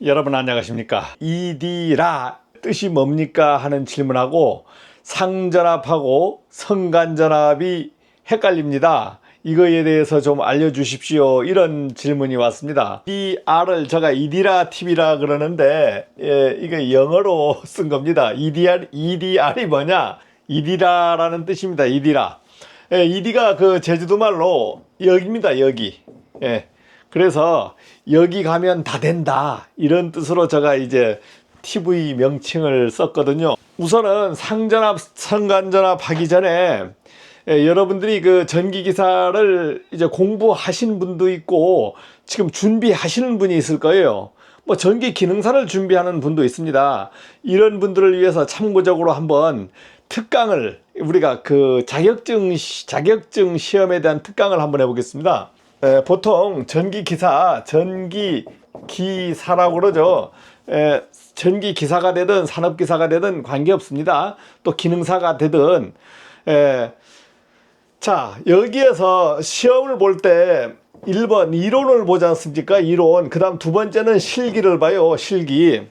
여러분 안녕하십니까? 이디라 뜻이 뭡니까 하는 질문하고 상전압하고 성간전압이 헷갈립니다. 이거에 대해서 좀 알려주십시오. 이런 질문이 왔습니다. 이 R을 제가 이디라 TV라 그러는데 이게 영어로 쓴 겁니다. EDR이 뭐냐? 이디라라는 뜻입니다. 이디라. 이디가 그 제주도 말로 여기입니다. 여기. 그래서 여기 가면 다 된다 이런 뜻으로 제가 이제 TV 명칭을 썼거든요. 우선은 상전압, 성간전압 하기 전에 여러분들이 그 전기기사를 이제 공부하신 분도 있고 지금 준비하시는 분이 있을 거예요. 뭐 전기 기능사를 준비하는 분도 있습니다. 이런 분들을 위해서 참고적으로 한번 특강을 우리가 그 자격증 시험에 대한 특강을 한번 해보겠습니다. 보통 전기기사라고 그러죠. 전기기사가 되든 산업기사가 되든 관계없습니다. 또 기능사가 되든. 자, 여기에서 시험을 볼 때 1번 이론을 보지 않습니까? 이론. 그 다음 두 번째는 실기를 봐요. 실기.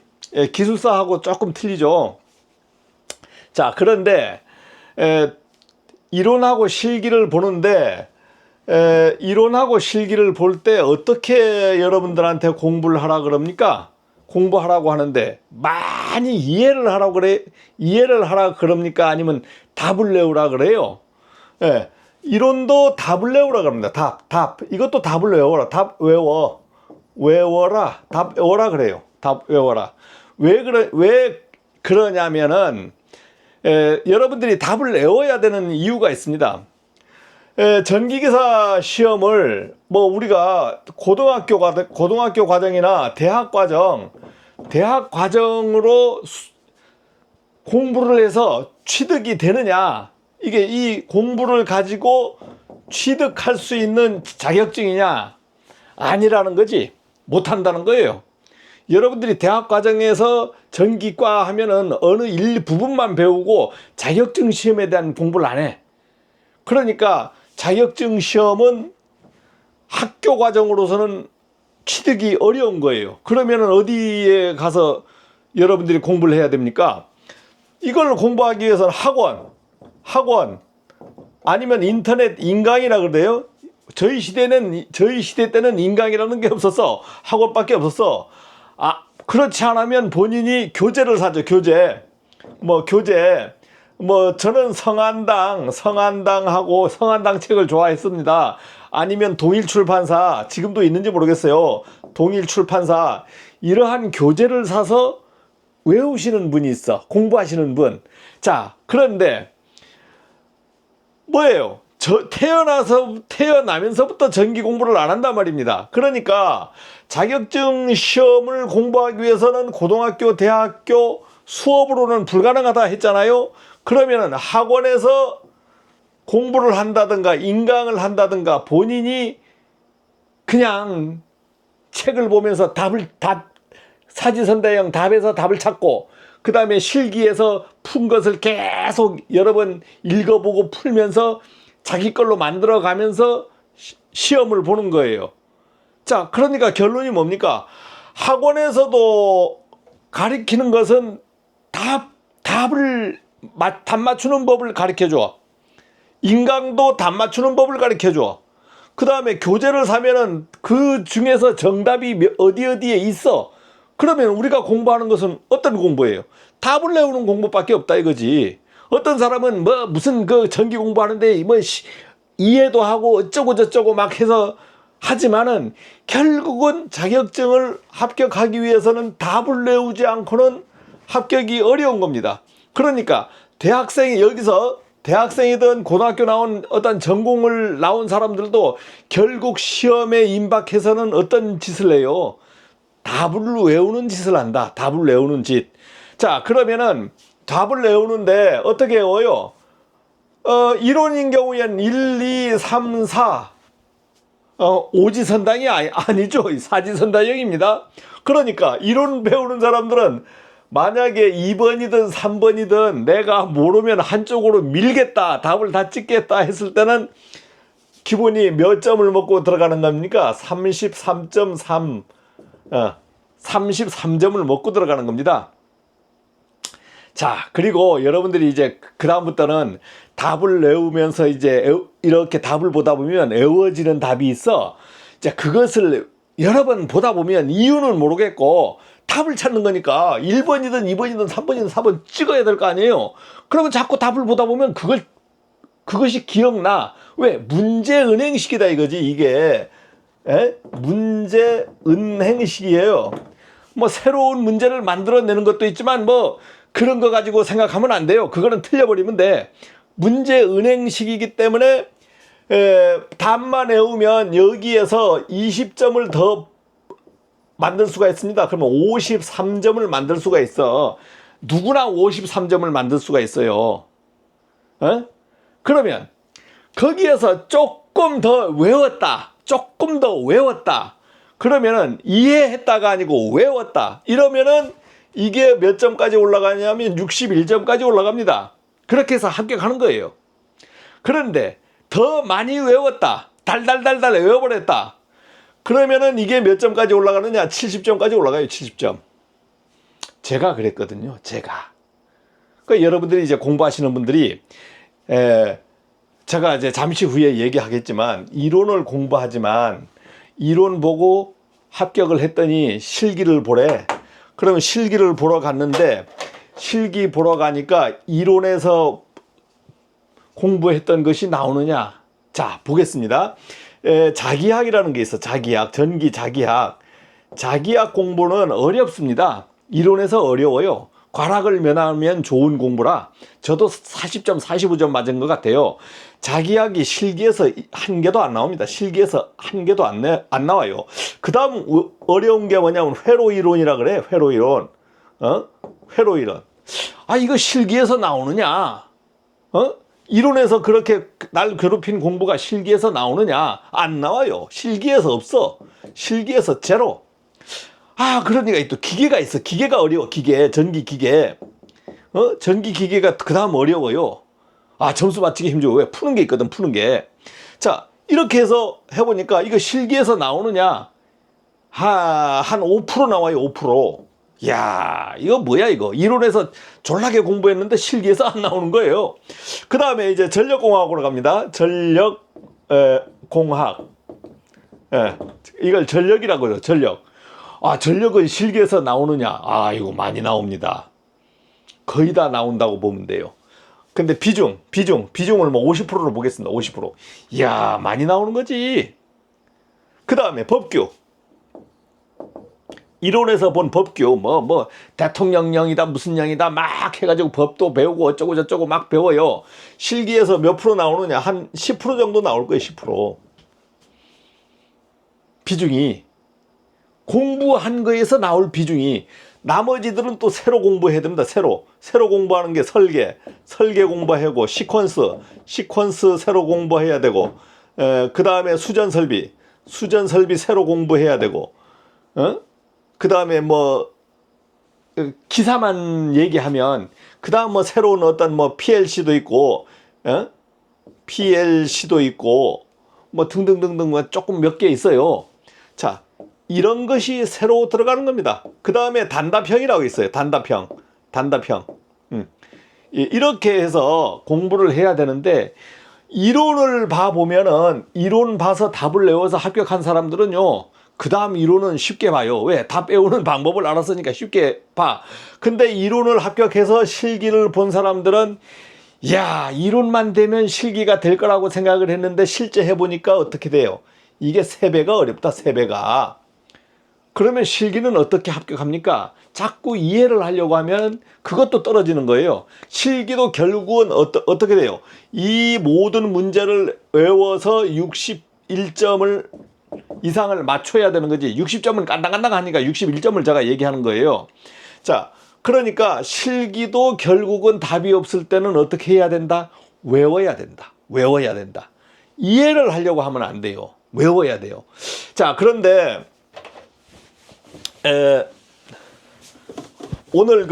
기술사하고 조금 틀리죠. 자, 그런데 이론하고 실기를 보는데 이론하고 실기를 볼 때 어떻게 여러분들한테 공부를 하라 그럽니까? 공부하라고 하는데 많이 이해를 하라고 그럽니까? 아니면 답을 내오라 그래요? 이론도 답을 내오라 그럽니다. 답. 이것도 답을 외워라. 답 외워라. 답 외워라 그래요. 답 외워라. 왜 그러냐면은 여러분들이 답을 외워야 되는 이유가 있습니다. 전기기사 시험을 뭐 우리가 고등학교 과정이나 대학 과정으로 공부를 해서 취득이 되느냐, 이게 이 공부를 가지고 취득할 수 있는 자격증이냐 아니라는 거지. 못한다는 거예요. 여러분들이 대학 과정에서 전기과 하면은 어느 일부분만 배우고 자격증 시험에 대한 공부를 안 해. 그러니까 자격증 시험은 학교 과정으로서는 취득이 어려운 거예요. 그러면은 어디에 가서 여러분들이 공부를 해야 됩니까? 이걸 공부하기 위해서는 학원 아니면 인터넷 인강이라 그래요. 저희 시대 때는 인강이라는 게 없었어. 학원밖에 없었어. 그렇지 않으면 본인이 교재를 사죠. 교재. 저는 성한당하고 성한당 책을 좋아했습니다. 아니면 동일출판사, 지금도 있는지 모르겠어요. 동일출판사, 이러한 교재를 사서 외우시는 분이 있어. 공부하시는 분. 자, 그런데 뭐예요? 태어나면서부터 전기 공부를 안 한단 말입니다. 그러니까 자격증 시험을 공부하기 위해서는 고등학교, 대학교 수업으로는 불가능하다 했잖아요. 그러면은 학원에서 공부를 한다든가 인강을 한다든가 본인이 그냥 책을 보면서 사지선다형 답에서 답을 찾고, 그 다음에 실기에서 푼 것을 계속 여러 번 읽어보고 풀면서 자기 걸로 만들어 가면서 시험을 보는 거예요. 자, 그러니까 결론이 뭡니까? 학원에서도 가리키는 것은 답 맞추는 법을 가르쳐줘. 인강도 답 맞추는 법을 가르쳐줘. 그 다음에 교재를 사면은 그 중에서 정답이 어디에 있어. 그러면 우리가 공부하는 것은 어떤 공부예요? 답을 내우는 공부밖에 없다 이거지. 어떤 사람은 무슨 그 전기 공부하는데 이해도 하고 어쩌고 저쩌고 막 해서 하지만은 결국은 자격증을 합격하기 위해서는 답을 내우지 않고는 합격이 어려운 겁니다. 그러니까 대학생이든 고등학교 나온 어떤 전공을 나온 사람들도 결국 시험에 임박해서는 어떤 짓을 해요? 답을 외우는 짓을 한다. 답을 외우는 짓. 자, 그러면은 답을 외우는데 어떻게 외워요? 이론인 경우에는 1, 2, 3, 4 오지선당이 아니죠. 사지선다형입니다. 그러니까 이론 배우는 사람들은 만약에 2번이든 3번이든 내가 모르면 한쪽으로 밀겠다, 답을 다 찍겠다 했을 때는 기본이 몇 점을 먹고 들어가는 겁니까? 33.3. 33점을 먹고 들어가는 겁니다. 자, 그리고 여러분들이 이제 그다음부터는 답을 외우면서 이제 이렇게 답을 보다 보면 외워지는 답이 있어. 자, 그것을 여러 번 보다 보면 이유는 모르겠고 답을 찾는 거니까 1번이든 2번이든 3번이든 4번 찍어야 될 거 아니에요. 그러면 자꾸 답을 보다 보면 그것이 기억나. 왜? 문제 은행식이다 이거지, 이게. 문제 은행식이에요. 뭐 새로운 문제를 만들어내는 것도 있지만 뭐 그런 거 가지고 생각하면 안 돼요. 그거는 틀려버리면 돼. 문제 은행식이기 때문에 답만 외우면 여기에서 20점을 더 만들 수가 있습니다. 그러면 53점을 만들 수가 있어. 누구나 53점을 만들 수가 있어요. 그러면 거기에서 조금 더 외웠다. 조금 더 외웠다. 그러면은 이해했다가 아니고 외웠다. 이러면은 이게 몇 점까지 올라가냐면 61점까지 올라갑니다. 그렇게 해서 합격하는 거예요. 그런데 더 많이 외웠다. 달달달달 외워버렸다. 그러면은 이게 몇 점까지 올라가느냐? 70점까지 올라가요. 70점. 제가 그랬거든요. 제가. 그러니까 여러분들이 이제 공부하시는 분들이 제가 이제 잠시 후에 얘기하겠지만 이론을 공부하지만 이론 보고 합격을 했더니 실기를 보래. 그러면 실기를 보러 갔는데 실기 보러 가니까 이론에서 공부했던 것이 나오느냐? 자, 보겠습니다. 자기학이라는 게 있어. 자기학, 전기 자기학. 자기학 공부는 어렵습니다. 이론에서 어려워요. 과락을 면하면 좋은 공부라 저도 40점, 45점 맞은 것 같아요. 자기학이 실기에서 한 개도 안 나옵니다. 실기에서 한 개도 안 나와요. 그 다음 어려운 게 뭐냐면 회로이론이라 그래. 회로이론. 회로이론. 아, 이거 실기에서 나오느냐? 이론에서 그렇게 날 괴롭힌 공부가 실기에서 나오느냐? 안 나와요. 실기에서 없어. 실기에서 제로. 아, 그러니까 또 기계가 있어. 기계가 어려워. 기계, 전기 기계. 전기 기계가 그 다음 어려워요. 아, 점수 맞추기 힘들어. 왜? 푸는 게 있거든, 푸는 게. 자, 이렇게 해서 해보니까 이거 실기에서 나오느냐? 한 5% 나와요, 5%. 야, 이거 뭐야, 이거. 이론에서 졸라게 공부했는데 실기에서 안 나오는 거예요. 그 다음에 이제 전력공학으로 갑니다. 전력공학. 이걸 전력이라고 해요, 전력. 아, 전력은 실기에서 나오느냐? 아, 이거 많이 나옵니다. 거의 다 나온다고 보면 돼요. 근데 비중을 뭐 50%로 보겠습니다. 50%. 이야, 많이 나오는 거지. 그 다음에 법규. 이론에서 본 법규, 대통령령이다, 무슨 령이다, 막 해가지고 법도 배우고 어쩌고 저쩌고 막 배워요. 실기에서 몇 프로 나오느냐? 한 10% 정도 나올 거예요, 10%. 비중이. 공부한 거에서 나올 비중이. 나머지들은 또 새로 공부해야 됩니다. 새로 공부하는 게 설계 공부하고 시퀀스 새로 공부해야 되고, 그 다음에 수전 설비 새로 공부해야 되고, 그 다음에 뭐 기사만 얘기하면 그 다음 뭐 새로운 어떤 뭐 PLC도 있고, 뭐 등등등등 뭐 조금 몇 개 있어요. 자, 이런 것이 새로 들어가는 겁니다. 그 다음에 단답형이라고 있어요. 단답형. 이렇게 해서 공부를 해야 되는데, 이론을 봐보면은, 이론 봐서 답을 외워서 합격한 사람들은요, 그 다음 이론은 쉽게 봐요. 왜? 답 외우는 방법을 알았으니까 쉽게 봐. 근데 이론을 합격해서 실기를 본 사람들은, 야, 이론만 되면 실기가 될 거라고 생각을 했는데 실제 해보니까 어떻게 돼요? 이게 3배가 어렵다, 3배가. 그러면 실기는 어떻게 합격합니까? 자꾸 이해를 하려고 하면 그것도 떨어지는 거예요. 실기도 결국은 어떻게 돼요? 이 모든 문제를 외워서 61점을 이상을 맞춰야 되는 거지. 60점은 깐당깐당하니까 61점을 제가 얘기하는 거예요. 자, 그러니까 실기도 결국은 답이 없을 때는 어떻게 해야 된다? 외워야 된다. 이해를 하려고 하면 안 돼요. 외워야 돼요. 자, 그런데 오늘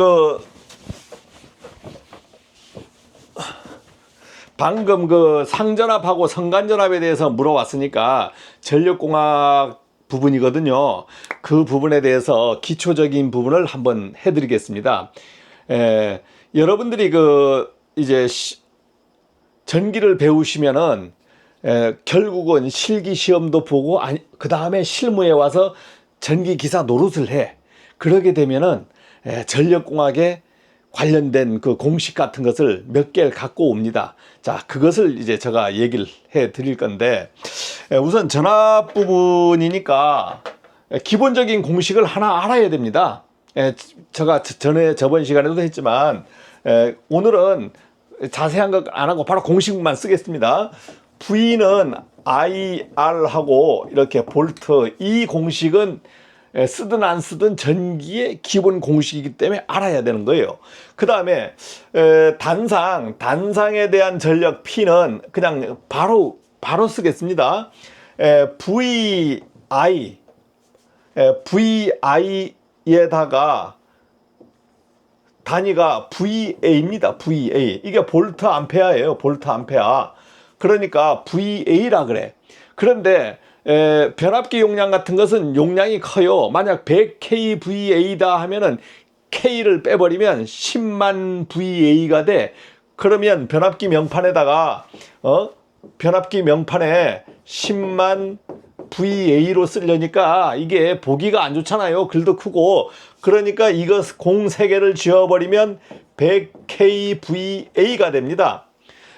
방금 상전압하고 성간전압에 대해서 물어왔으니까 전력공학 부분이거든요. 그 부분에 대해서 기초적인 부분을 한번 해드리겠습니다. 여러분들이 이제 전기를 배우시면은 결국은 실기 시험도 보고 그 다음에 실무에 와서 전기 기사 노릇을 해. 그러게 되면은 전력공학에 관련된 그 공식 같은 것을 몇 개를 갖고 옵니다. 자, 그것을 이제 제가 얘기를 해 드릴 건데, 우선 전압 부분이니까 기본적인 공식을 하나 알아야 됩니다. 제가 저번 시간에도 했지만, 오늘은 자세한 것 안 하고 바로 공식만 쓰겠습니다. V는 IR하고 이렇게 볼트, 이 공식은 쓰든 안 쓰든 전기의 기본 공식이기 때문에 알아야 되는 거예요. 그 다음에 단상에 대한 전력 P는 그냥 바로 쓰겠습니다. VI에다가 단위가 VA입니다. VA. 이게 볼트 암페어예요. 볼트 암페어. 그러니까 VA라 그래. 그런데 변압기 용량 같은 것은 용량이 커요. 만약 100kVA다 하면은 K를 빼버리면 10만 VA가 돼. 그러면 변압기 명판에다가 변압기 명판에 10만 VA로 쓰려니까 이게 보기가 안 좋잖아요. 글도 크고. 그러니까 이거 공 3개를 지워버리면 100kVA가 됩니다.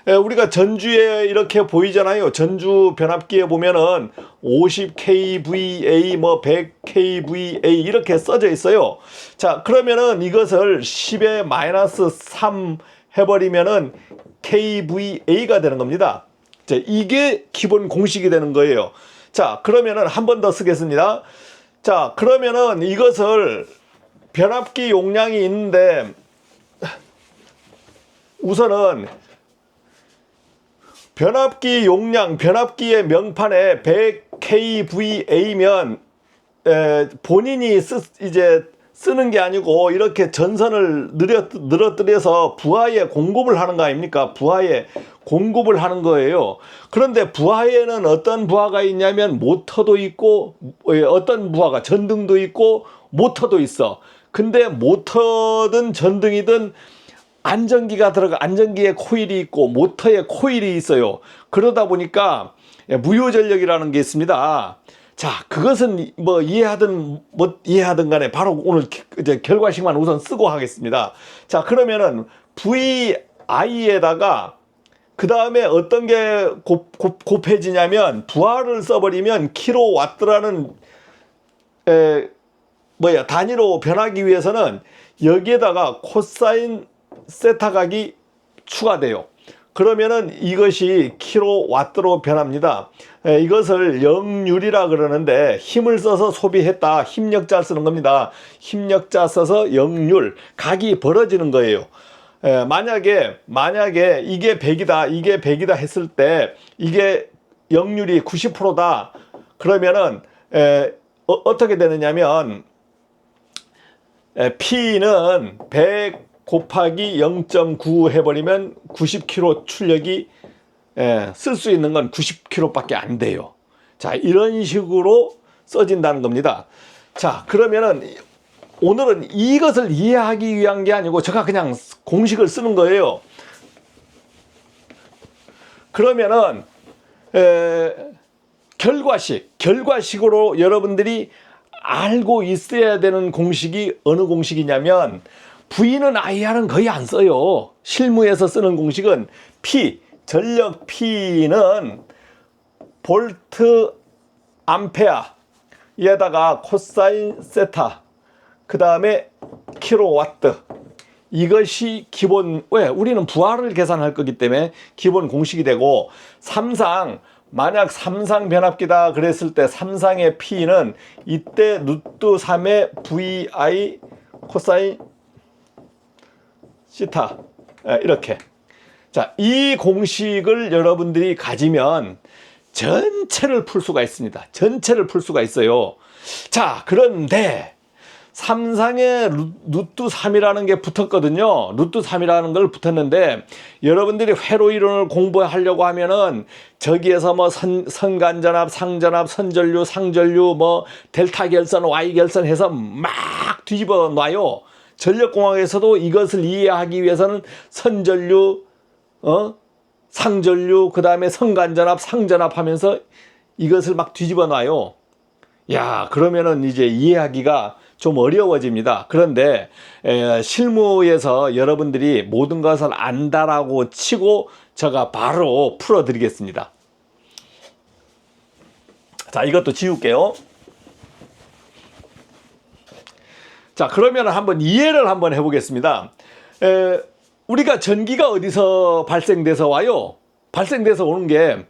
우리가 전주에 이렇게 보이잖아요. 전주 변압기에 보면은 50kVA, 100kVA 이렇게 써져 있어요. 자, 그러면은 이것을 10에 마이너스 3 해버리면은 kVA가 되는 겁니다. 자, 이게 기본 공식이 되는 거예요. 자, 그러면은 한 번 더 쓰겠습니다. 자, 그러면은 이것을 변압기 용량이 있는데, 우선은 변압기 용량, 변압기의 명판에 100kVA면 본인이 이제 쓰는 게 아니고 이렇게 전선을 늘어뜨려서 부하에 공급을 하는 거 아닙니까? 부하에 공급을 하는 거예요. 그런데 부하에는 어떤 부하가 있냐면 모터도 있고, 어떤 부하가 전등도 있고 모터도 있어. 근데 모터든 전등이든 안전기에 코일이 있고 모터에 코일이 있어요. 그러다 보니까 무효전력이라는 게 있습니다. 자, 그것은 이해하든 이해하든 간에 바로 오늘 이제 결과식만 우선 쓰고 하겠습니다. 자, 그러면은 VI에다가 그 다음에 어떤 게 곱해지냐면 부하를 써버리면 킬로와트라는 단위로 변하기 위해서는 여기에다가 코사인 세타 각이 추가돼요. 그러면은 이것이 킬로와트로 변합니다. 이것을 역률이라 그러는데 힘을 써서 소비했다. 힘력자 쓰는 겁니다. 힘력자 써서 역률, 각이 벌어지는 거예요. 만약에 이게 100이다, 이게 100이다 했을 때 이게 역률이 90%다. 그러면은 어떻게 되느냐면 P는 100 곱하기 0.9 해버리면 90kg 출력이 쓸 수 있는 건 90kg밖에 안 돼요. 자, 이런 식으로 써진다는 겁니다. 자, 그러면은 오늘은 이것을 이해하기 위한 게 아니고 제가 그냥 공식을 쓰는 거예요. 그러면은 결과식으로 여러분들이 알고 있어야 되는 공식이 어느 공식이냐면 V는 IR은 거의 안 써요. 실무에서 쓰는 공식은 P, 전력 P는 볼트 암페어에다가 코사인 세타, 그 다음에 킬로와트. 이것이 기본, 왜? 우리는 부하를 계산할 거기 때문에 기본 공식이 되고, 만약 삼상 변압기다 그랬을 때 삼상의 P는 이때 루트 3의 VI 코사인 시타, 이렇게. 자, 이 공식을 여러분들이 가지면 전체를 풀 수가 있습니다. 전체를 풀 수가 있어요. 자, 그런데 삼상에 루트 3이라는 게 붙었거든요. 루트 3이라는 걸 붙었는데 여러분들이 회로 이론을 공부하려고 하면은 저기에서 뭐 선간전압, 상전압, 선전류, 상전류, 뭐 델타 결선, Y 결선 해서 막 뒤집어 놔요. 전력공학에서도 이것을 이해하기 위해서는 선전류, 상전류, 그 다음에 선간전압, 상전압 하면서 이것을 막 뒤집어 놔요. 야, 그러면은 이제 이해하기가 좀 어려워집니다. 그런데 실무에서 여러분들이 모든 것을 안다라고 치고 제가 바로 풀어드리겠습니다. 자, 이것도 지울게요. 자, 그러면 한번 이해를 한번 해보겠습니다. 우리가 전기가 어디서 발생돼서 와요? 발생돼서 오는 게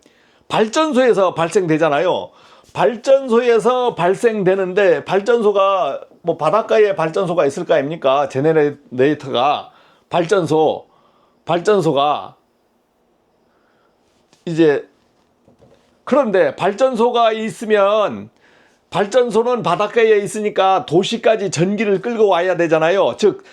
발전소에서 발생되잖아요. 발전소에서 발생되는데 발전소가 뭐 바닷가에 발전소가 있을 거 아닙니까? 제네레이터가 발전소가 이제 그런데 발전소가 있으면 발전소는 바닷가에 있으니까 도시까지 전기를 끌고 와야 되잖아요. 즉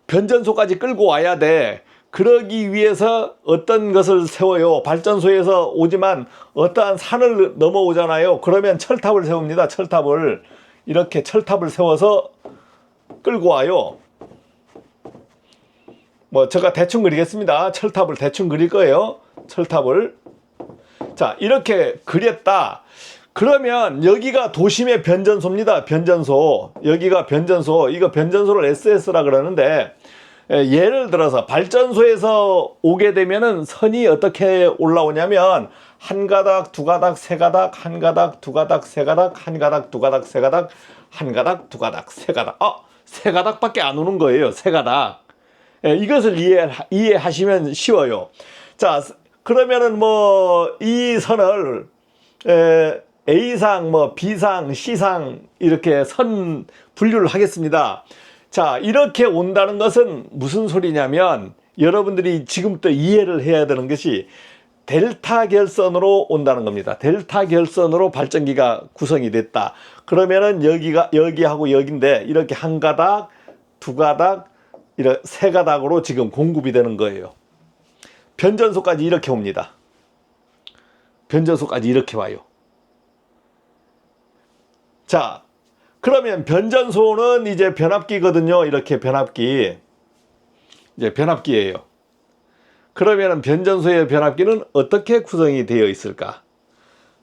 변전소까지 끌고 와야 돼. 그러기 위해서 어떤 것을 세워요. 발전소에서 오지만 어떠한 산을 넘어오잖아요. 그러면 철탑을 세웁니다. 철탑을 이렇게 철탑을 세워서 끌고 와요. 뭐 제가 대충 그리겠습니다. 철탑을 대충 그릴 거예요. 철탑을. 자, 이렇게 그렸다. 그러면 여기가 도심의 변전소입니다. 변전소. 여기가 변전소. 이거 변전소를 SS라 그러는데 예를 들어서 발전소에서 오게 되면은 선이 어떻게 올라오냐면 한 가닥, 두 가닥, 세 가닥, 한 가닥, 두 가닥, 세 가닥, 한 가닥, 두 가닥, 세 가닥, 한 가닥, 두 가닥, 세 가닥. 세 가닥밖에 안 오는 거예요. 세 가닥. 이것을 이해하시면 쉬워요. 자, 그러면은 뭐 이 선을 A상, 뭐 B상, C상 이렇게 선 분류를 하겠습니다. 자, 이렇게 온다는 것은 무슨 소리냐면 여러분들이 지금부터 이해를 해야 되는 것이 델타 결선으로 온다는 겁니다. 델타 결선으로 발전기가 구성이 됐다. 그러면은 여기하고 여기인데 이렇게 한 가닥, 두 가닥, 이렇게 세 가닥으로 지금 공급이 되는 거예요. 변전소까지 이렇게 옵니다. 변전소까지 이렇게 와요. 자, 그러면 변전소는 이제 변압기거든요. 이렇게 변압기. 이제 변압기예요. 그러면 변전소의 변압기는 어떻게 구성이 되어 있을까?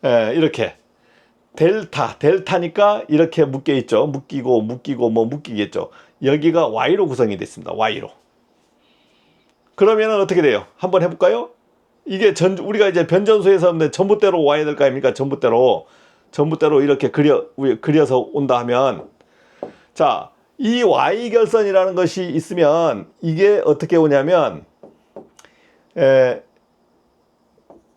이렇게 델타니까 이렇게 묶여 있죠. 묶이고 뭐 묶이겠죠. 여기가 Y로 구성이 됐습니다. Y로. 그러면 어떻게 돼요? 한번 해볼까요? 이게 우리가 이제 변전소에서 전봇대로 와야 될 거 아닙니까? 전봇대로 이렇게 그려서 온다 하면, 자, 이 Y결선이라는 것이 있으면 이게 어떻게 오냐면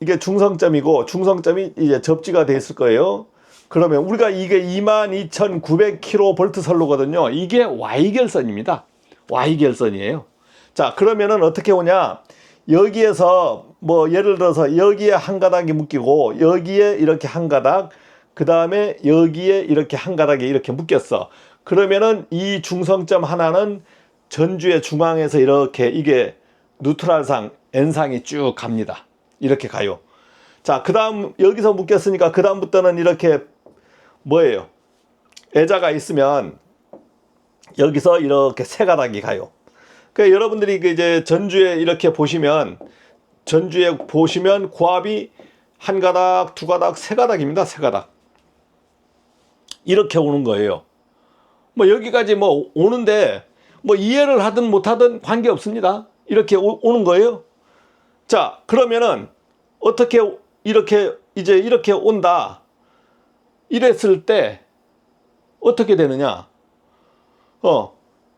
이게 중성점이고 중성점이 이제 접지가 돼 있을 거예요. 그러면 우리가 이게 22,900kV 선로거든요. 이게 Y결선입니다. Y결선이에요. 자, 그러면은 어떻게 오냐? 여기에서 뭐 예를 들어서 여기에 한 가닥이 묶이고 여기에 이렇게 한 가닥, 그 다음에 여기에 이렇게 한 가닥이 이렇게 묶였어. 그러면은 이 중성점 하나는 전주의 중앙에서 이렇게 이게 뉴트럴상 N상이 쭉 갑니다. 이렇게 가요. 자, 그 다음 여기서 묶였으니까 그 다음부터는 이렇게 뭐예요? 애자가 있으면 여기서 이렇게 세 가닥이 가요. 그러니까 여러분들이 이제 전주에 이렇게 보시면 고압이 한 가닥, 두 가닥, 세 가닥입니다. 세 가닥. 이렇게 오는 거예요. 뭐 여기까지 뭐 오는데 뭐 이해를 하든 못하든 관계없습니다. 이렇게 오는 거예요. 자, 그러면은 어떻게 이렇게 이제 이렇게 온다. 이랬을 때 어떻게 되느냐?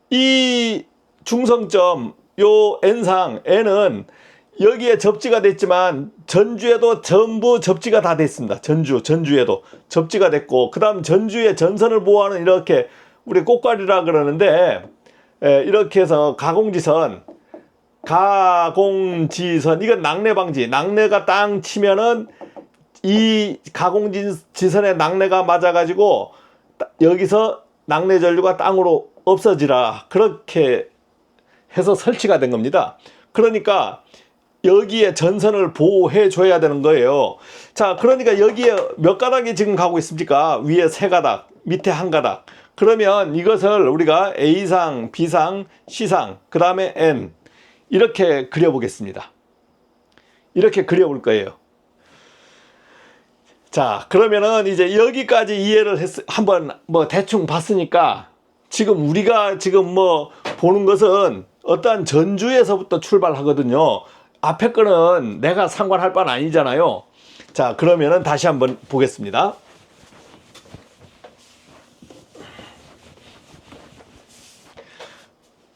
이 중성점 요 N상 N은 여기에 접지가 됐지만 전주에도 전부 접지가 다 됐습니다. 전주에도 접지가 됐고, 그 다음 전주의 전선을 보호하는 이렇게 우리 꽃가리라 그러는데 이렇게 해서 가공지선 이건 낙뢰 방지. 낙뢰가 땅 치면은 이 가공지선에 낙뢰가 맞아가지고 여기서 낙뢰 전류가 땅으로 없어지라 그렇게 해서 설치가 된 겁니다. 그러니까 여기에 전선을 보호해 줘야 되는 거예요. 자, 그러니까 여기에 몇 가닥이 지금 가고 있습니까? 위에 세 가닥, 밑에 한 가닥. 그러면 이것을 우리가 A상, B상, C상, 그 다음에 N 이렇게 그려보겠습니다. 이렇게 그려볼 거예요. 자, 그러면은 이제 여기까지 이해를 한번 뭐 대충 봤으니까 지금 우리가 지금 뭐 보는 것은 어떠한 전주에서부터 출발하거든요. 앞에 거는 내가 상관할 바는 아니잖아요. 자, 그러면은 다시 한번 보겠습니다.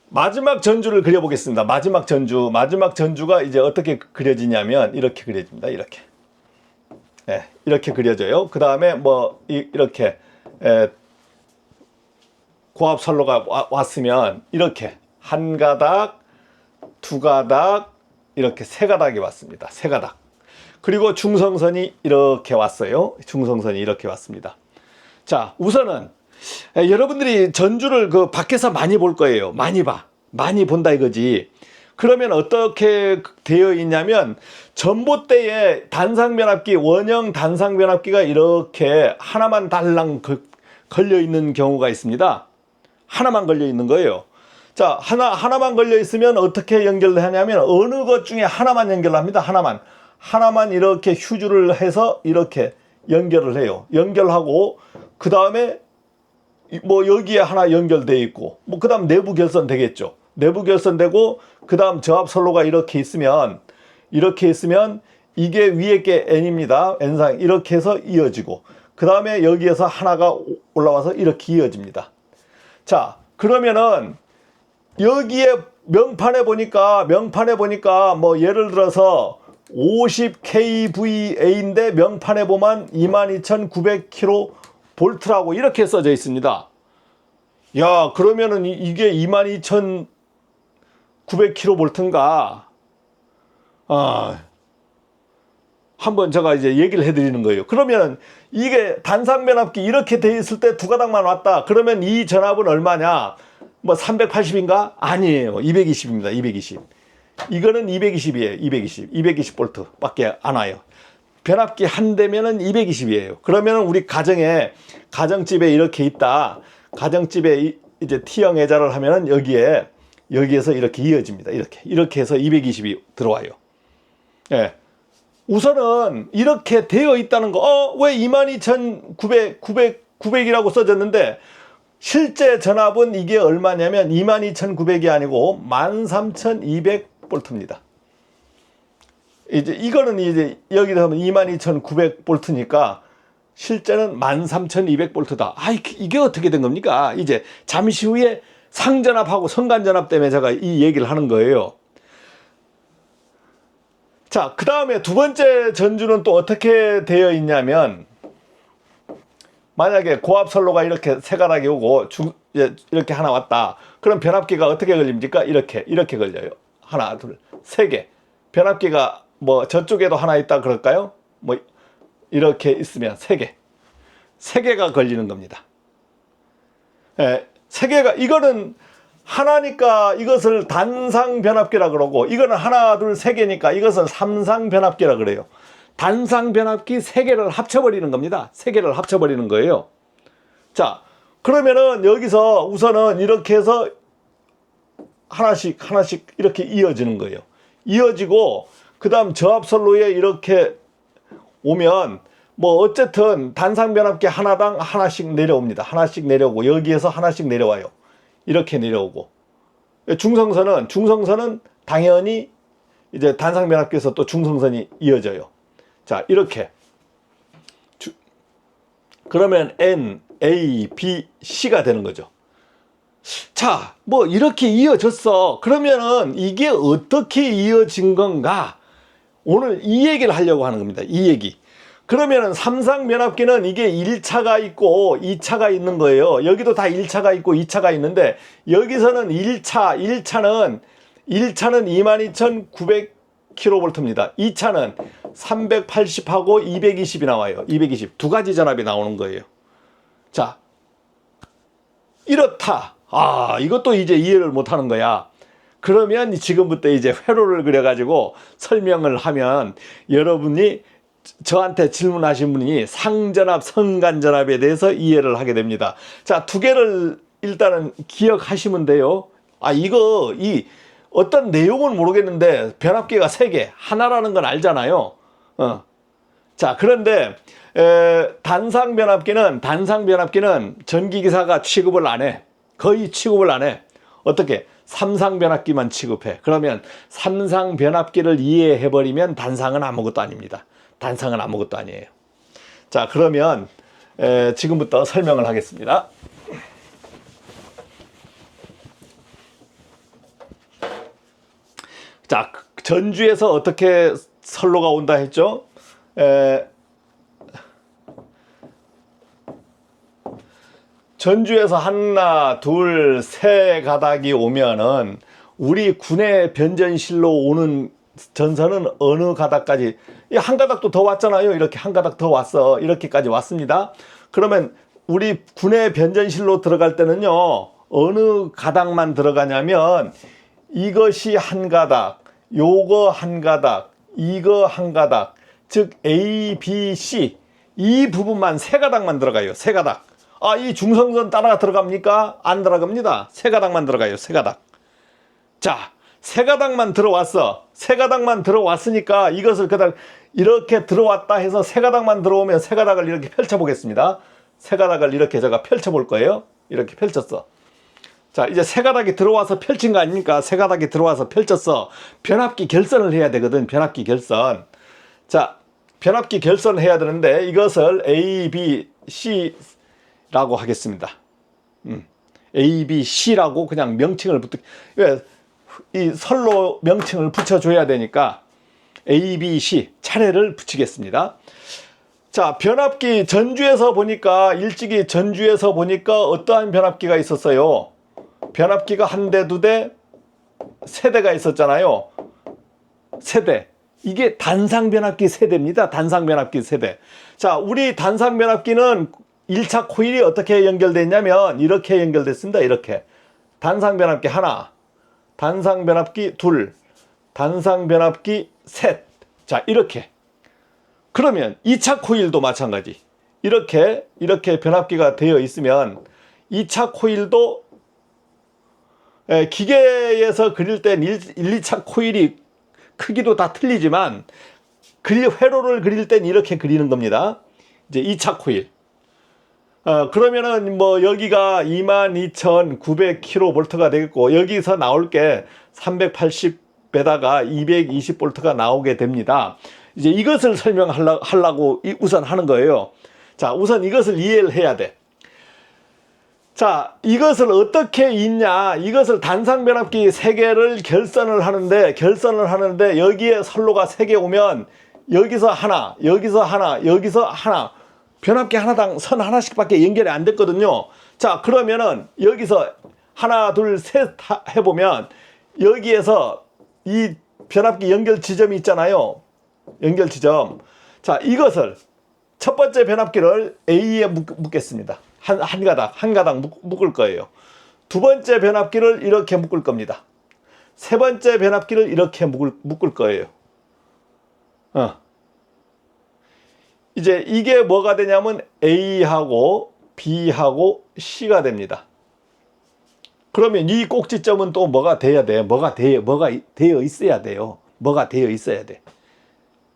마지막 전주를 그려보겠습니다. 마지막 전주가 이제 어떻게 그려지냐면 이렇게 그려집니다. 이렇게. 예, 이렇게 그려져요. 그 다음에 뭐 이렇게 고압 선로가 왔으면 이렇게 한 가닥, 두 가닥, 이렇게 세 가닥이 왔습니다. 세 가닥. 그리고 중성선이 이렇게 왔어요. 중성선이 이렇게 왔습니다. 자, 우선은 여러분들이 전주를 그 밖에서 많이 볼 거예요. 많이 본다 이거지. 그러면 어떻게 되어 있냐면 전봇대에 단상변압기, 원형 단상변압기가 이렇게 하나만 달랑 걸려 있는 경우가 있습니다. 하나만 걸려 있는 거예요. 자, 하나만 걸려 있으면 어떻게 연결하냐면 어느 것 중에 하나만 연결합니다. 하나만 이렇게 휴주를 해서 이렇게 연결을 해요. 연결하고 그 다음에 뭐 여기에 하나 연결되어 있고 뭐 그 다음 내부 결선 되겠죠. 내부 결선되고 그 다음 저압 선로가 이렇게 있으면 이게 위에 게 N입니다. N상 이렇게 해서 이어지고 그 다음에 여기에서 하나가 올라와서 이렇게 이어집니다. 자, 그러면은 여기에 명판에 보니까 뭐 예를 들어서 50kVA인데 명판에 보면 22,900kV라고 이렇게 써져 있습니다. 야, 그러면은 이게 22,900kV인가? 한번 제가 이제 얘기를 해드리는 거예요. 그러면 이게 단상변압기 이렇게 돼 있을 때 두 가닥만 왔다. 그러면 이 전압은 얼마냐? 뭐 380인가? 아니에요. 220입니다. 220. 이거는 220이에요. 220V 밖에 안 와요. 변압기 한 대면은 220이에요. 그러면은 우리 가정집에 이렇게 있다. 가정집에 이제 T형 애자를 하면은 여기에서 이렇게 이어집니다. 이렇게 해서 220이 들어와요. 예. 우선은 이렇게 되어 있다는 거. 왜 22,900이라고 써졌는데 실제 전압은 이게 얼마냐면 22,900이 아니고 13,200V입니다. 이거는 이제 여기다 하면 22,900V니까 실제는 13,200V다. 이게 어떻게 된 겁니까? 이제 잠시 후에 상전압하고 성간전압 때문에 제가 이 얘기를 하는 거예요. 자, 그 다음에 두 번째 전주는 또 어떻게 되어 있냐면 만약에 고압 선로가 이렇게 세 가닥이 오고 이렇게 하나 왔다. 그럼 변압기가 어떻게 걸립니까? 이렇게 걸려요. 하나, 둘, 세 개. 변압기가 뭐 저쪽에도 하나 있다 그럴까요? 뭐 이렇게 있으면 세 개가 걸리는 겁니다. 예, 세 개가 이거는 하나니까 이것을 단상 변압기라 그러고 이거는 하나, 둘, 세 개니까 이것은 삼상 변압기라 그래요. 단상 변압기 세 개를 합쳐버리는 겁니다. 세 개를 합쳐버리는 거예요. 자, 그러면은 여기서 우선은 이렇게 해서 하나씩 이렇게 이어지는 거예요. 이어지고 그 다음 저압선로에 이렇게 오면 뭐 어쨌든 단상 변압기 하나당 하나씩 내려옵니다. 하나씩 내려오고 여기에서 하나씩 내려와요. 이렇게 내려오고 중성선은 당연히 이제 단상 변압기에서 또 중성선이 이어져요. 자, 이렇게 그러면 N, A, B, C가 되는 거죠. 자, 뭐 이렇게 이어졌어. 그러면은 이게 어떻게 이어진 건가? 오늘 이 얘기를 하려고 하는 겁니다. 이 얘기. 그러면은 삼상 변압기는 이게 1차가 있고 2차가 있는 거예요. 여기도 다 1차가 있고 2차가 있는데 여기서는 1차는 22,900kV입니다. 2차는 380하고 220이 나와요. 220. 두 가지 전압이 나오는 거예요. 자, 이렇다. 아, 이것도 이제 이해를 못 하는 거야. 그러면 지금부터 이제 회로를 그려가지고 설명을 하면 여러분이 저한테 질문하신 분이 상전압, 성간전압에 대해서 이해를 하게 됩니다. 자, 두 개를 일단은 기억하시면 돼요. 아, 어떤 내용은 모르겠는데 변압기가 세 개, 하나라는 건 알잖아요. 자, 그런데 단상 변압기는 전기기사가 취급을 안 해. 거의 취급을 안 해. 어떻게? 삼상 변압기만 취급해. 그러면 삼상 변압기를 이해해버리면 단상은 아무것도 아닙니다. 단상은 아무것도 아니에요. 자, 그러면 지금부터 설명을 하겠습니다. 자, 전주에서 어떻게 선로가 온다 했죠? 전주에서 하나, 둘, 세 가닥이 오면은 우리 군의 변전실로 오는 전선은 어느 가닥까지? 한 가닥도 더 왔잖아요. 이렇게 한 가닥 더 왔어. 이렇게까지 왔습니다. 그러면 우리 군의 변전실로 들어갈 때는요, 어느 가닥만 들어가냐면 이것이 한 가닥, 요거 한 가닥, 이거 한 가닥, 즉 A, B, C 이 부분만 세 가닥만 들어가요. 세 가닥. 아, 이 중성선 따라 들어갑니까? 안 들어갑니다. 세 가닥만 들어가요. 세 가닥. 자, 세 가닥만 들어왔어. 세 가닥만 들어왔으니까 이것을 그다음 이렇게 들어왔다 해서 세 가닥만 들어오면 세 가닥을 이렇게 펼쳐 보겠습니다. 세 가닥을 이렇게 제가 펼쳐 볼 거예요. 이렇게 펼쳤어. 자, 이제 세 가닥이 들어와서 펼친 거 아닙니까? 세 가닥이 들어와서 펼쳤어. 변압기 결선을 해야 되거든. 변압기 결선. 자, 변압기 결선을 해야 되는데 이것을 A, B, C 라고 하겠습니다. A, B, C라고 그냥 명칭을 이 선로 명칭을 붙여줘야 되니까 A, B, C 차례를 붙이겠습니다. 자, 변압기 전주에서 보니까 일찍이 전주에서 보니까 어떠한 변압기가 있었어요? 변압기가 한 대, 두 대, 세 대가 있었잖아요. 세대. 이게 단상 변압기 세대입니다. 단상 변압기 세대. 자, 우리 단상 변압기는 1차 코일이 어떻게 연결됐냐면 이렇게 연결됐습니다. 이렇게. 단상 변압기 하나, 단상 변압기 둘, 단상 변압기 셋. 자, 이렇게. 그러면 2차 코일도 마찬가지. 이렇게 변압기가 되어 있으면 2차 코일도 기계에서 그릴 땐 1, 2차 코일이 크기도 다 틀리지만 회로를 그릴 땐 이렇게 그리는 겁니다. 이제 2차 코일. 그러면은 뭐 여기가 22,900kV가 되겠고 여기서 나올 게 380에다가 220V가 나오게 됩니다. 이제 이것을 설명하려고 우선 하는 거예요. 자, 우선 이것을 이해를 해야 돼. 자, 이것을 어떻게 잊냐? 이것을 단상 변압기 3개를 결선을 하는데 여기에 선로가 3개 오면 여기서 하나, 여기서 하나, 여기서 하나. 변압기 하나당 선 하나씩밖에 연결이 안 됐거든요. 자, 그러면은 여기서 하나, 둘, 셋 해보면 여기에서 이 변압기 연결 지점이 있잖아요. 연결 지점. 자, 이것을 첫 번째 변압기를 A에 묶겠습니다. 한 가닥 묶을 거예요. 두 번째 변압기를 이렇게 묶을 겁니다. 세 번째 변압기를 이렇게 묶을 거예요. 이제 이게 뭐가 되냐면 A하고 B하고 C가 됩니다. 그러면 이 꼭지점은 또 뭐가 돼야 돼? 뭐가 되어 있어야 돼요. 뭐가 되어 있어야 돼.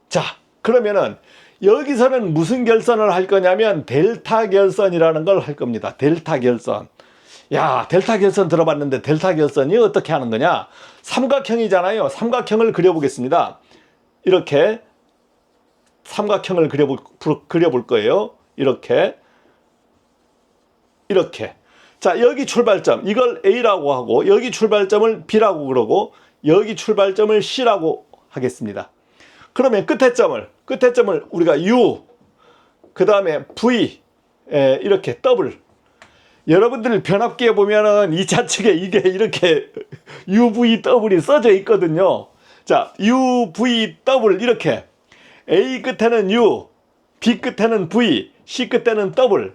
자, 그러면은 여기서는 무슨 결선을 할 거냐면 델타 결선이라는 걸 할 겁니다. 델타 결선. 야, 델타 결선 들어봤는데 델타 결선이 어떻게 하는 거냐? 삼각형이잖아요. 삼각형을 그려보겠습니다. 이렇게 삼각형을 그려볼 거예요. 이렇게. 자, 여기 출발점. 이걸 A라고 하고, 여기 출발점을 B라고 그러고, 여기 출발점을 C라고 하겠습니다. 그러면 끝에 점을 우리가 U, 그 다음에 V, 이렇게 더블. 여러분들 변압기에 보면은 이 좌측에 이게 이렇게 UVW이 써져 있거든요. 자, UVW 이렇게. A 끝에는 U, B 끝에는 V, C 끝에는 W.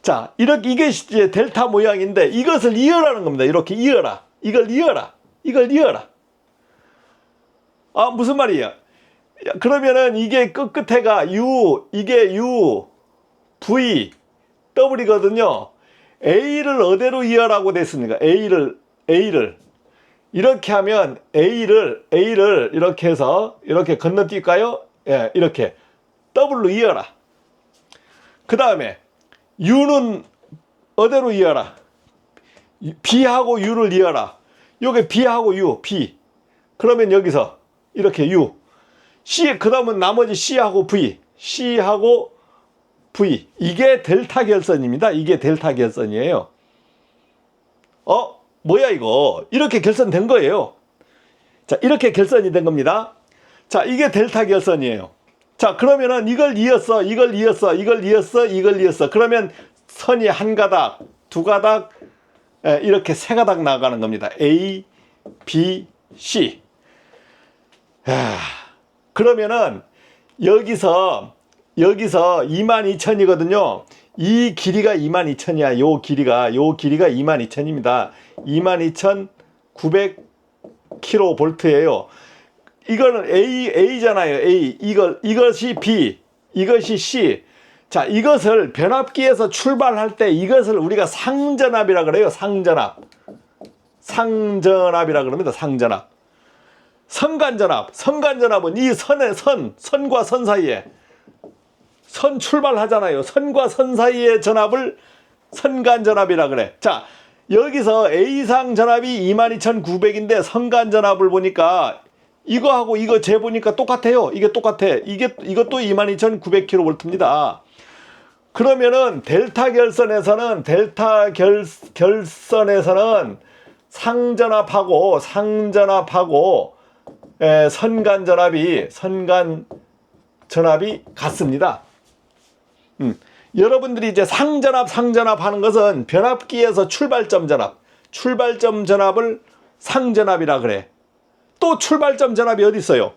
자, 이렇게 이게 이제 델타 모양인데 이것을 이어라는 겁니다. 이렇게 이어라. 이걸 이어라. 이걸 이어라. 아, 무슨 말이에요? 그러면은 이게 끝에가 U, 이게 U, V, W이거든요. A를 어디로 이어라고 됐습니까? A를. 이렇게 하면 A를 이렇게 해서 이렇게 건너뛸까요? 예, 이렇게. W로 이어라. 그 다음에 U는 어디로 이어라? B하고 U를 이어라. 요게 B하고 U, B. 그러면 여기서 이렇게 U. C, 그 다음은 나머지 C하고 V. C하고 V. 이게 델타 결선입니다. 이게 델타 결선이에요. 뭐야 이거. 이렇게 결선된 거예요. 자, 이렇게 결선이 된 겁니다. 자, 이게 델타 결선이에요. 자, 그러면은 이걸 이었어. 그러면 선이 한 가닥, 두 가닥, 이렇게 세 가닥 나가는 겁니다. A, B, C. 그러면은 여기서 22,000이거든요. 이 길이가 22,000이야. 요 길이가 22,000입니다. 22,900kV예요. 이거는 A잖아요. A. 이것이 B, 이것이 C. 자, 이것을 변압기에서 출발할 때 이것을 우리가 상전압이라 그래요. 상전압이라 그럽니다. 상전압. 선간전압은 이 선과 선 사이에 선 출발하잖아요. 선과 선 사이의 전압을 선간전압이라 그래. 자, 여기서 A상 전압이 22,900인데 선간전압을 보니까 이거하고 이거 재보니까 똑같아요. 이게 똑같아. 이것도 22,900kV입니다. 그러면은 델타 결선에서는 상전압하고 선간전압이 같습니다. 여러분들이 이제 상전압 하는 것은 변압기에서 출발점 전압을 상전압이라 그래. 또 출발점 전압이 어디 있어요?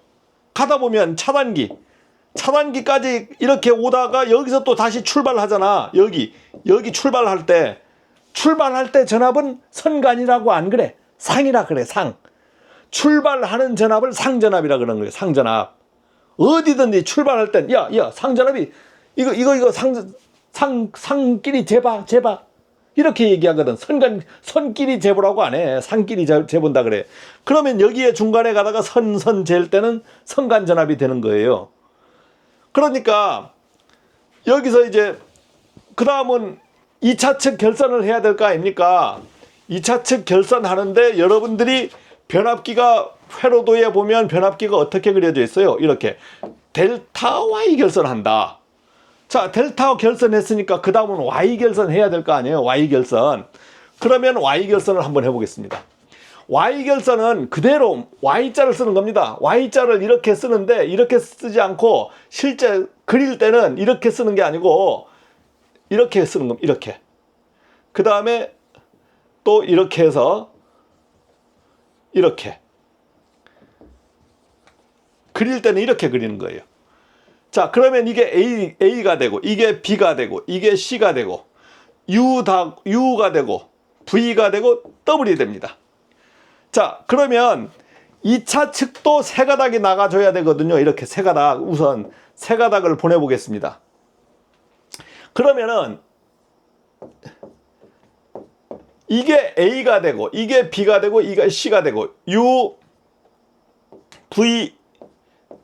가다 보면 차단기까지 이렇게 오다가 여기서 또 다시 출발하잖아. 여기 출발할 때 전압은 선간이라고 안 그래. 상이라 그래. 출발하는 전압을 상전압이라 그러는 거예요. 상전압. 어디든지 출발할 땐 야 상전압이 이거 상끼리 재봐 이렇게 얘기하거든. 선끼리 재보라고 안 해. 상끼리 재본다 그래. 그러면 여기에 중간에 가다가 선 잴 때는 선간전압이 되는 거예요. 그러니까 여기서 이제 그 다음은 2차 측 결선을 해야 될 거 아닙니까? 2차 측 결선하는데 여러분들이 변압기가 회로도에 보면 변압기가 어떻게 그려져 있어요? 이렇게 델타 Y 결선한다. 자, 델타 결선했으니까 그 다음은 Y 결선 해야 될 거 아니에요? Y 결선. 그러면 Y 결선을 한번 해보겠습니다. Y 결선은 그대로 Y자를 쓰는 겁니다. Y자를 이렇게 쓰는데 이렇게 쓰지 않고 실제 그릴 때는 이렇게 쓰는 게 아니고 이렇게 쓰는 겁니다. 이렇게. 그 다음에 또 이렇게 해서 이렇게. 그릴 때는 이렇게 그리는 거예요. 자, 그러면 이게 A가 되고 이게 B가 되고 이게 C가 되고 U가 되고 V가 되고 W이 됩니다. 자, 그러면 2차 측도 세 가닥이 나가줘야 되거든요. 이렇게 세 가닥, 우선 세 가닥을 보내보겠습니다. 그러면은 이게 A가 되고 이게 B가 되고 이게 C가 되고 U, V,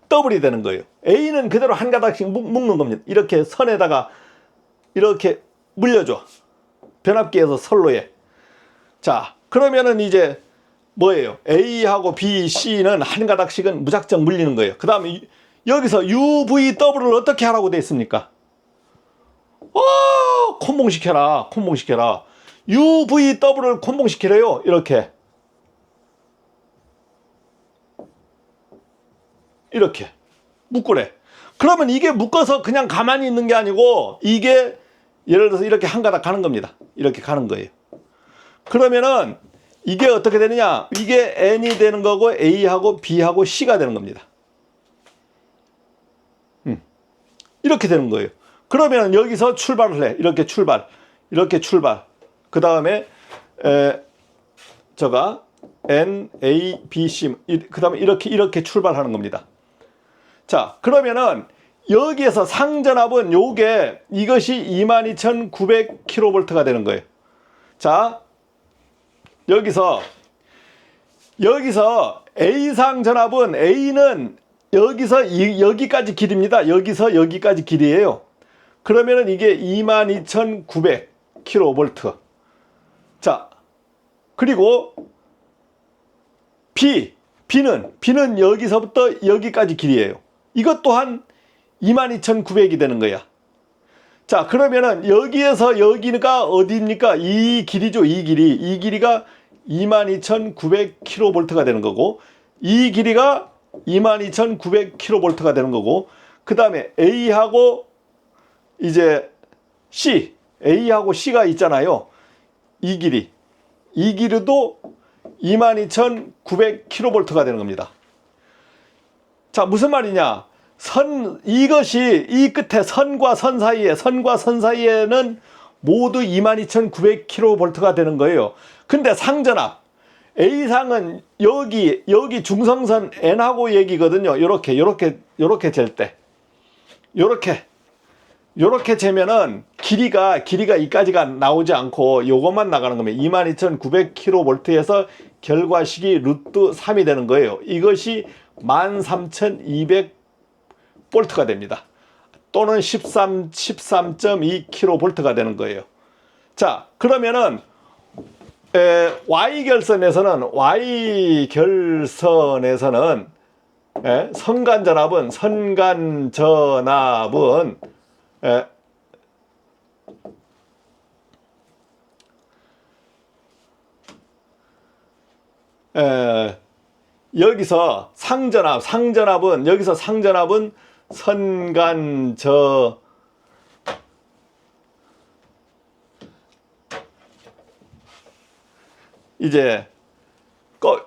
W이 되는 거예요. A는 그대로 한 가닥씩 묶는 겁니다. 이렇게 선에다가 이렇게 물려줘. 변압기에서 선로에. 자, 그러면은 이제 뭐예요? A하고 B, C는 한 가닥씩은 무작정 물리는 거예요. 그 다음에 여기서 U, V, W를 어떻게 하라고 돼 있습니까? 콤봉시켜라. U, V, W를 콤봉시키래요. 이렇게 묶으래. 그러면 이게 묶어서 그냥 가만히 있는 게 아니고 이게 예를 들어서 이렇게 한 가닥 가는 겁니다. 이렇게 가는 거예요. 그러면은 이게 어떻게 되느냐? 이게 N이 되는 거고 A하고 B하고 C가 되는 겁니다. 이렇게 되는 거예요. 그러면 여기서 출발을 해. 이렇게 출발. 이렇게 출발. 그 다음에 저가 N, A, B, C 그 다음에 이렇게 출발하는 겁니다. 자, 그러면은 여기에서 상전압은 이것이 22,900kV가 되는 거예요. 자, 여기서 A상 전압은 A는 여기서 여기까지 길입니다. 여기서 여기까지 길이에요. 그러면은 이게 22,900kV. 자, 그리고 B는 여기서부터 여기까지 길이에요. 이것 또한 22,900이 되는 거야. 자, 그러면은 여기에서 여기가 어디입니까? 이 길이죠. 이 길이가 22,900kV가 되는 거고, 이 길이가 22,900kV가 되는 거고, 그 다음에 A하고 이제 A하고 C가 있잖아요. 이 길이도 22,900kV가 되는 겁니다. 자, 무슨 말이냐? 이것이 이 끝에 선과 선 사이에는 모두 22,900kV가 되는 거예요. 근데 상전압 A상은 여기 중성선 N하고 얘기거든요. 요렇게 잴 때. 요렇게 재면은 길이가 이까지가 나오지 않고 요것만 나가는 겁니다. 22,900kV에서 결과식이 루트 3이 되는 거예요. 이것이 13,200V가 됩니다. 또는 13.2kV가 되는 거예요. 자, 그러면은 Y결선에서는 선간전압은 여기서 상전압은 이제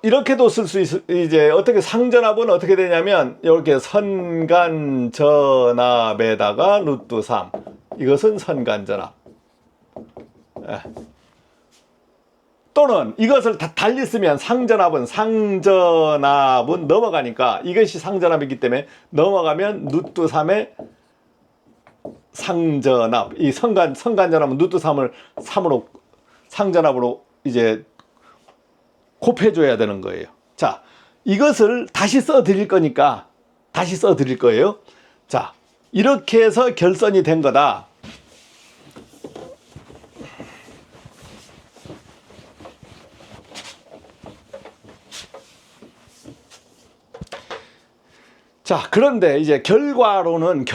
이렇게도 쓸 수 있어. 이제 상전압은 어떻게 되냐면 이렇게 선간전압에다가 루트 3. 이것은 선간전압. 또는 이것을 다 달리 쓰면 상전압은 넘어가니까 이것이 상전압이기 때문에 넘어가면 루트 3의 상전압. 이 선간전압은 루트 3으로 상전압으로 이제 곱해줘야 되는 거예요. 자, 이것을 다시 써드릴 거니까 다시 써드릴 거예요. 자, 이렇게 해서 결선이 된 거다. 자, 그런데 이제 결과론은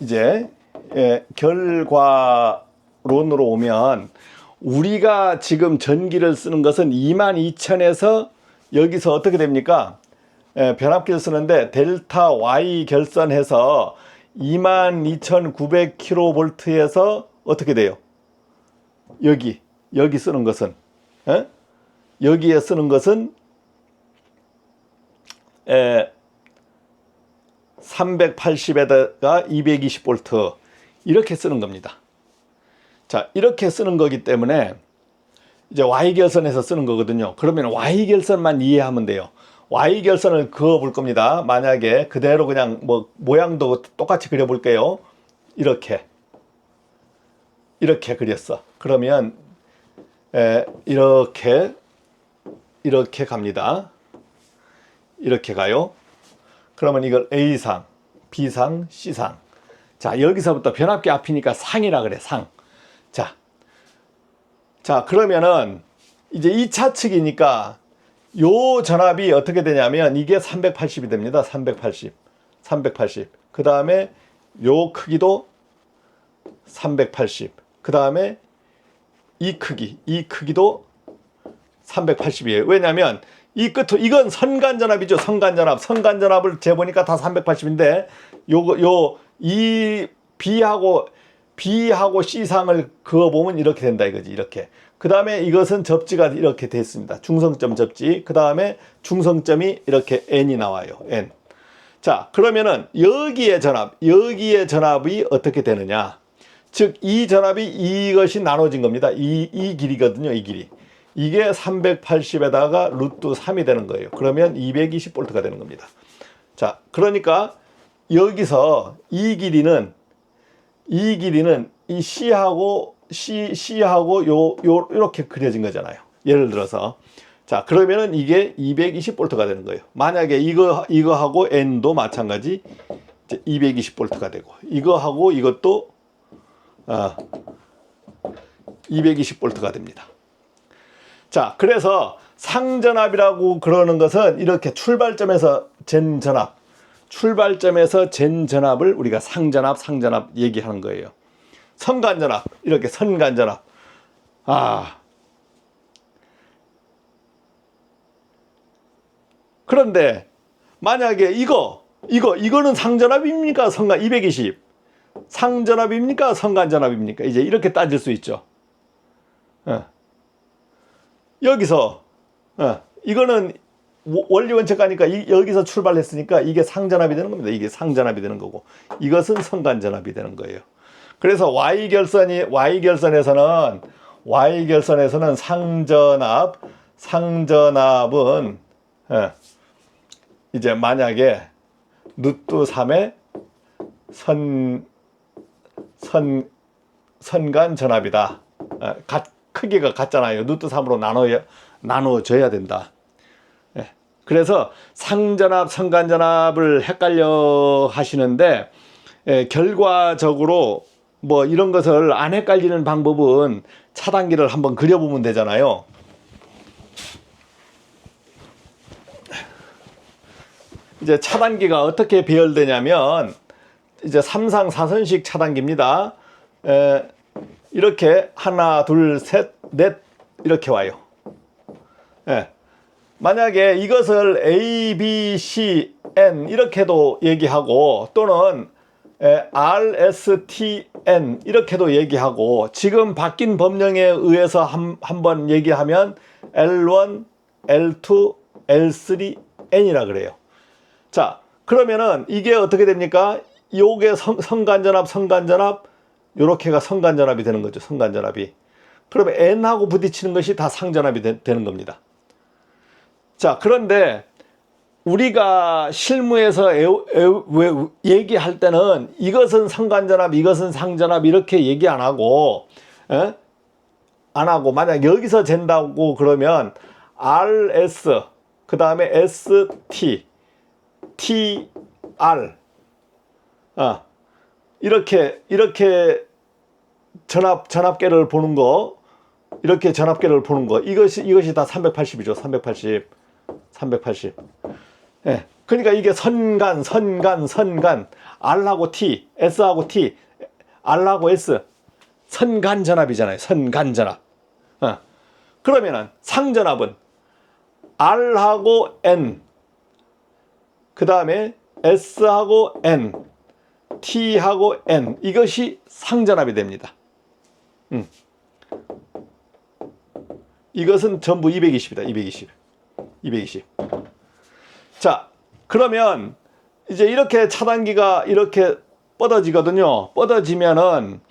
이제 결과론으로 오면 우리가 지금 전기를 쓰는 것은 22,000에서 여기서 어떻게 됩니까? 변압기를 쓰는데 델타 Y 결선해서 22,900kV에서 어떻게 돼요? 여기 쓰는 것은 여기에 쓰는 것은 380에다가 220V 이렇게 쓰는 겁니다. 자, 이렇게 쓰는 거기 때문에 이제 Y결선에서 쓰는 거거든요. 그러면 Y결선만 이해하면 돼요. Y결선을 그어 볼 겁니다. 만약에 그대로 그냥 뭐 모양도 똑같이 그려 볼게요. 이렇게 그렸어. 그러면 이렇게 갑니다. 이렇게 가요. 그러면 이걸 A상, B상, C상. 자, 여기서부터 변압기 앞이니까 상이라 그래, 상. 자, 그러면은 이제 2차 측이니까 요 전압이 어떻게 되냐면 이게 380이 됩니다. 380. 그 다음에 요 크기도 380. 그 다음에 이 크기도 380이에요. 왜냐면 이건 선간전압이죠. 선간전압을 재보니까 다 380인데 이 B하고 C상을 그어보면 이렇게 된다 이거지. 이렇게. 그 다음에 이것은 접지가 이렇게 됐습니다. 중성점 접지. 그 다음에 중성점이 이렇게 N이 나와요. N. 자, 그러면은 여기에 전압이 어떻게 되느냐. 즉 이 전압이 이것이 나눠진 겁니다. 이 길이거든요. 이 길이. 이게 380에다가 루트 3이 되는 거예요. 그러면 220볼트가 되는 겁니다. 자, 그러니까 여기서 이 길이는 이 C하고 요렇게 그려진 거잖아요. 예를 들어서. 자, 그러면은 이게 220볼트가 되는 거예요. 만약에 이거하고 N도 마찬가지 220볼트가 되고, 이거하고 이것도 220볼트가 됩니다. 자, 그래서 상전압이라고 그러는 것은 이렇게 출발점에서 잰 전압을 우리가 상전압 얘기하는 거예요. 선간전압, 이렇게 선간전압. 그런데 만약에 이거는 상전압입니까? 220. 상전압입니까? 선간전압입니까? 이제 이렇게 따질 수 있죠. 여기서 이거는 원리 원칙가니까 여기서 출발했으니까 이게 상전압이 되는 겁니다. 이게 상전압이 되는 거고, 이것은 선간전압이 되는 거예요. 그래서 Y결선에서는 상전압은 이제 만약에 루트 3의 선간전압이다. 크기가 같잖아요. 루트 3으로 나눠져야 된다. 그래서 상전압, 선간전압을 헷갈려 하시는데, 결과적으로 뭐 이런 것을 안 헷갈리는 방법은 차단기를 한번 그려보면 되잖아요. 이제 차단기가 어떻게 배열되냐면, 이제 3상 4선식 차단기입니다. 이렇게 하나, 둘, 셋, 넷 이렇게 와요. 만약에 이것을 A, B, C, N 이렇게도 얘기하고, 또는 R, S, T, N 이렇게도 얘기하고, 지금 바뀐 법령에 의해서 한번 얘기하면 L1, L2, L3, N이라 그래요. 자, 그러면은 이게 어떻게 됩니까? 요게 선간전압 요렇게가 선간전압이 되는 거죠. 선간전압이. 그러면 N하고 부딪히는 것이 다 상전압이 되는 겁니다. 자, 그런데 우리가 실무에서 얘기할 때는 이것은 선간전압, 이것은 상전압 이렇게 얘기 안 하고 만약 여기서 잰다고 그러면 RS, 그 다음에 ST, TR 이렇게 전압계를 보는 거, 이렇게 전압계를 보는 거, 이것이 다 380이죠. 380. 그러니까 이게 선간, R하고 T, S하고 T, R하고 S, 선간전압이잖아요. 선간전압. 그러면은 상전압은 R하고 N, 그 다음에 S하고 N, T하고 N, 이것이 상전압이 됩니다. 이것은 전부 220이다. 220. 자, 그러면 이제 이렇게 차단기가 이렇게 뻗어지거든요. 뻗어지면은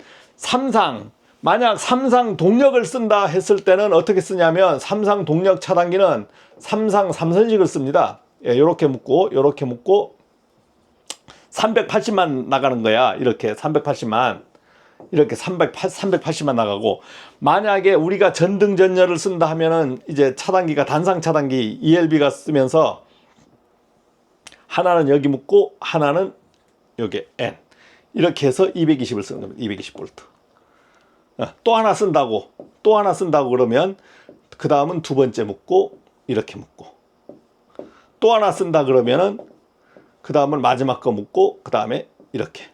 만약 3상 동력을 쓴다 했을 때는 어떻게 쓰냐면, 3상 동력 차단기는 3상 3선식을 씁니다. 요렇게 묶고 380만 나가는 거야. 이렇게 380만 나가고, 만약에 우리가 전등전열을 쓴다 하면은 이제 차단기가 단상 차단기 ELB가 쓰면서 하나는 여기 묶고 하나는 여기 N, 이렇게 해서 220을 쓰는 겁니다. 220V. 또 하나 쓴다고 그러면 그 다음은 두 번째 묶고 이렇게 묶고, 또 하나 쓴다 그러면은 그 다음은 마지막 거 묶고 그 다음에 이렇게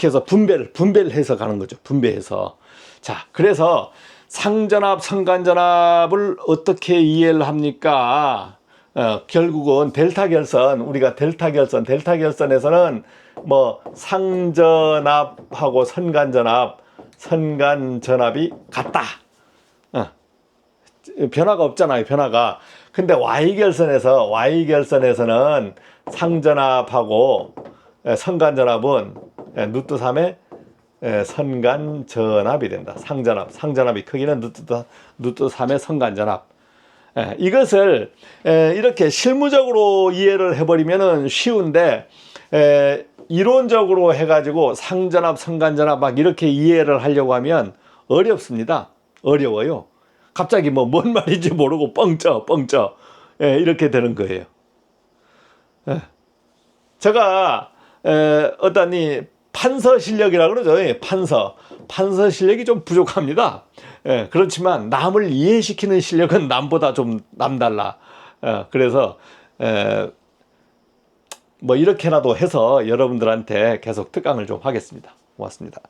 해서 분배해서 가는 거죠. 분배해서. 자, 그래서 상전압, 선간전압을 어떻게 이해를 합니까? 결국은 우리가 델타결선에서는 뭐 상전압하고 선간전압이 같다. 변화가 없잖아요. 변화가. 근데 Y결선에서는 상전압하고 선간전압은 누트 3의 선간전압이 된다. 상전압의 크기는 누트 3의 선간전압. 이것을 이렇게 실무적으로 이해를 해버리면 쉬운데 이론적으로 해가지고 상전압, 선간전압 막 이렇게 이해를 하려고 하면 어렵습니다. 어려워요. 갑자기 뭐 뭔 말인지 모르고 뻥쳐 이렇게 되는 거예요. 제가 어떤 이 판서 실력이라 그러죠. 판서 실력이 좀 부족합니다. 그렇지만 남을 이해시키는 실력은 남보다 좀 남달라. 그래서 뭐 이렇게라도 해서 여러분들한테 계속 특강을 좀 하겠습니다. 고맙습니다.